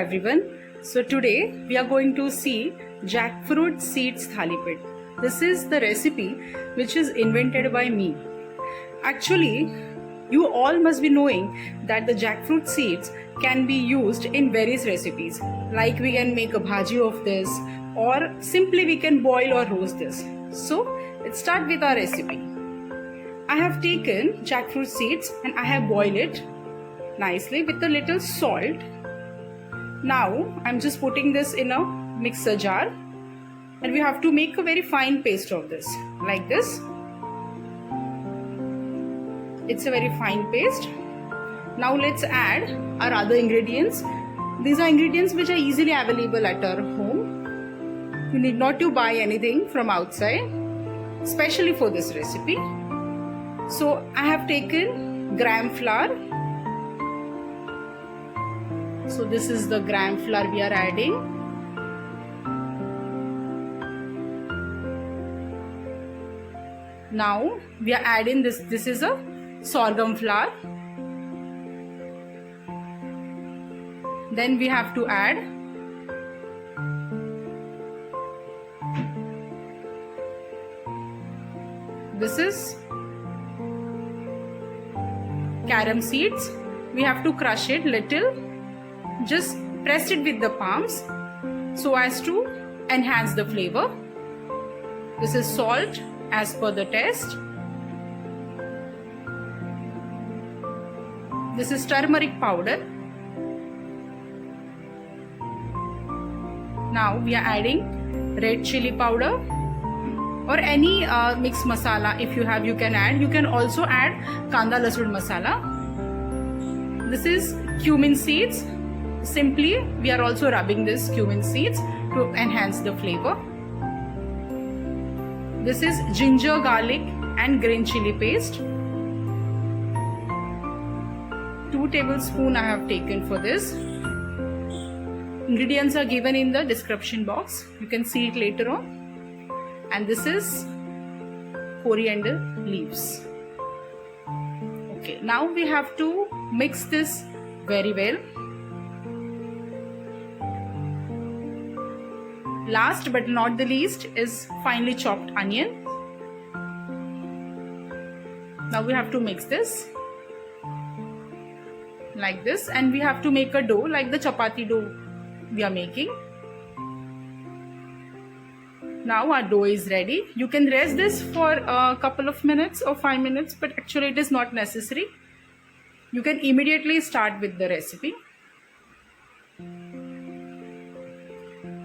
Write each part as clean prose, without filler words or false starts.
everyone. So today we are going to see jackfruit seeds thalipeeth. This is the recipe which is invented by me. Actually, you all must be knowing that the jackfruit seeds can be used in various recipes. Like we can make a bhaji of this, or simply we can boil or roast this. So let's start with our recipe. I have taken jackfruit seeds and I have boiled it nicely with a little salt. Now I'm just putting this in a mixer jar and we have to make a very fine paste of this, like this. It's a very fine paste. Now let's add our other ingredients. These are ingredients which are easily available at our home. You need not to buy anything from outside, especially for this recipe. So I have taken gram flour. So this is the gram flour we are adding. Now we are adding this. This is a sorghum flour. Then we have to add this is carom seeds. We have to crush it little. Just press it with the palms so as to enhance the flavor. This is salt as per the taste. This is turmeric powder. Now we are adding red chilli powder or any mixed masala. If you have, you can add. You can also add kanda lasun masala. This is cumin seeds. Simply we are also rubbing this cumin seeds to enhance the flavor. This is ginger, garlic and green chili paste. 2 tablespoons I have taken for this. Ingredients are given in the description box. You can see it later on. And this is coriander leaves. Okay, now we have to mix this very well. Last but not the least is finely chopped onion. Now we have to mix this like this, and we have to make a dough like the chapati dough we are making. Now our dough is ready. You can rest this for a couple of minutes or 5 minutes, but actually it is not necessary. You can immediately start with the recipe.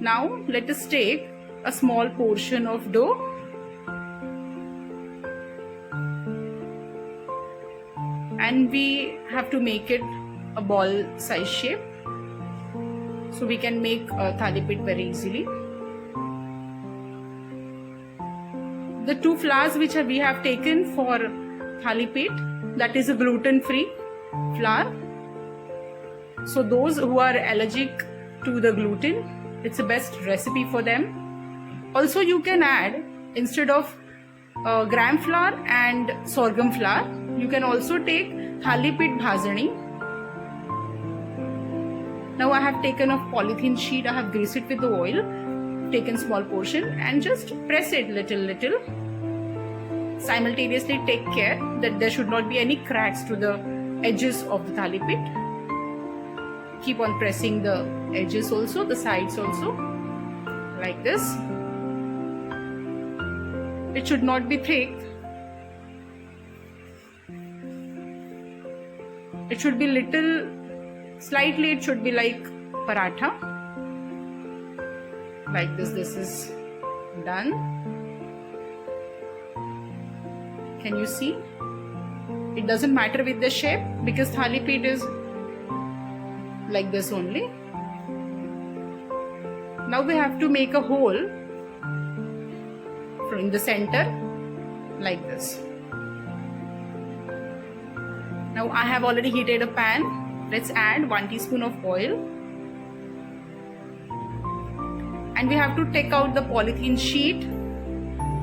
Now let us take a small portion of dough and we have to make it a ball size shape so we can make a thalipeeth very easily. The 2 flours which we have taken for thalipeeth, that is a gluten-free flour. So those who are allergic to the gluten, it's the best recipe for them. Also you can add, instead of gram flour and sorghum flour, you can also take thalipeeth bhajani. Now I have taken a polythene sheet, I have greased it with the oil, taken small portion and just press it little. Simultaneously take care that there should not be any cracks to the edges of the thalipeeth. Keep on pressing the edges also, the sides also, like this. It should not be thick. It should be little, slightly it should be like paratha. Like this, this is done. Can you see? It doesn't matter with the shape because thalipeeth is like this only. Now we have to make a hole in the center like this. Now I have already heated a pan. Let's add 1 teaspoon of oil. And we have to take out the polythene sheet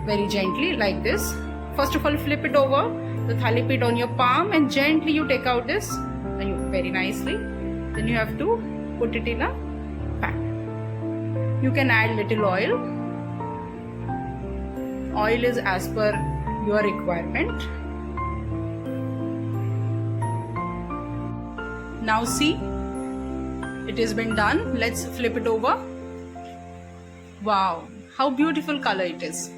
very gently like this. First of all, flip it over the thalipeeth on your palm and gently you take out this very nicely. Then you have to put it in a You can add little oil. Oil is as per your requirement. Now see, it has been done. Let's flip it over. Wow, how beautiful color it is.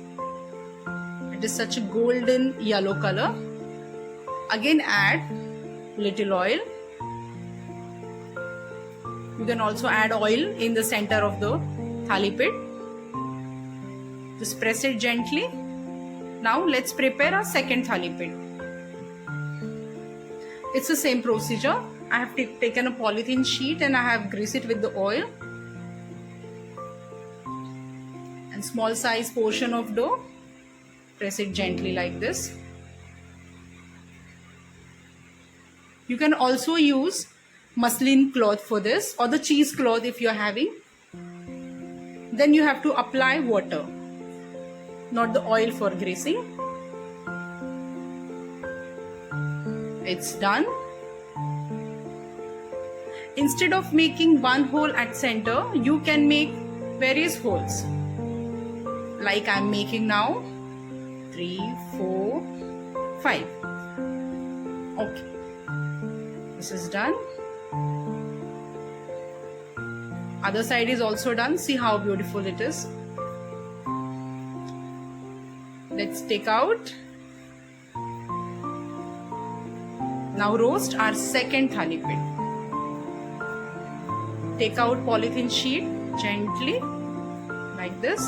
It is such a golden yellow color. Again add little oil. You can also add oil in the center of the thalipet. Just press it gently. Now let's prepare our second thalipet. It's the same procedure. I have taken a polythene sheet and I have greased it with the oil. And small size portion of dough. Press it gently like this. You can also use muslin cloth for this, or the cheese cloth if you are having. Then you have to apply water, not the oil for greasing. It's done. Instead of making one hole at center, you can make various holes. Like I'm making now. 3, 4, 5. Okay. This is done. Other side is also done. See how beautiful it is. Let's take out. Now roast our second thalipet. Take out polythene sheet gently like this.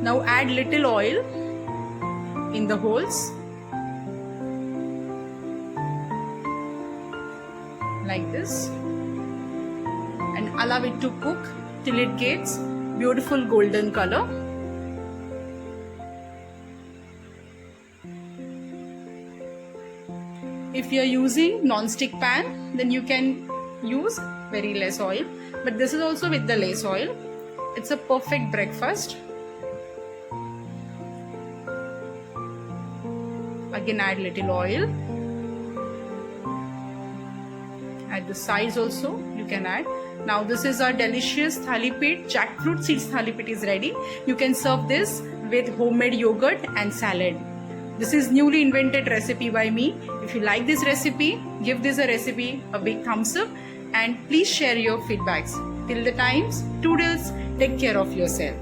Now add little oil in the holes like this and allow it to cook till it gets beautiful golden color. If you are using non-stick pan, then you can use very less oil, but this is also with the less oil. It's a perfect breakfast. Again add little oil. At the sides also you can add. Now this is our delicious thalipet, jackfruit seeds thalipet is ready. You can serve this with homemade yogurt and salad. This is newly invented recipe by me. If you like this recipe, give this a recipe a big thumbs up and please share your feedbacks. Till the times, toodles, take care of yourself.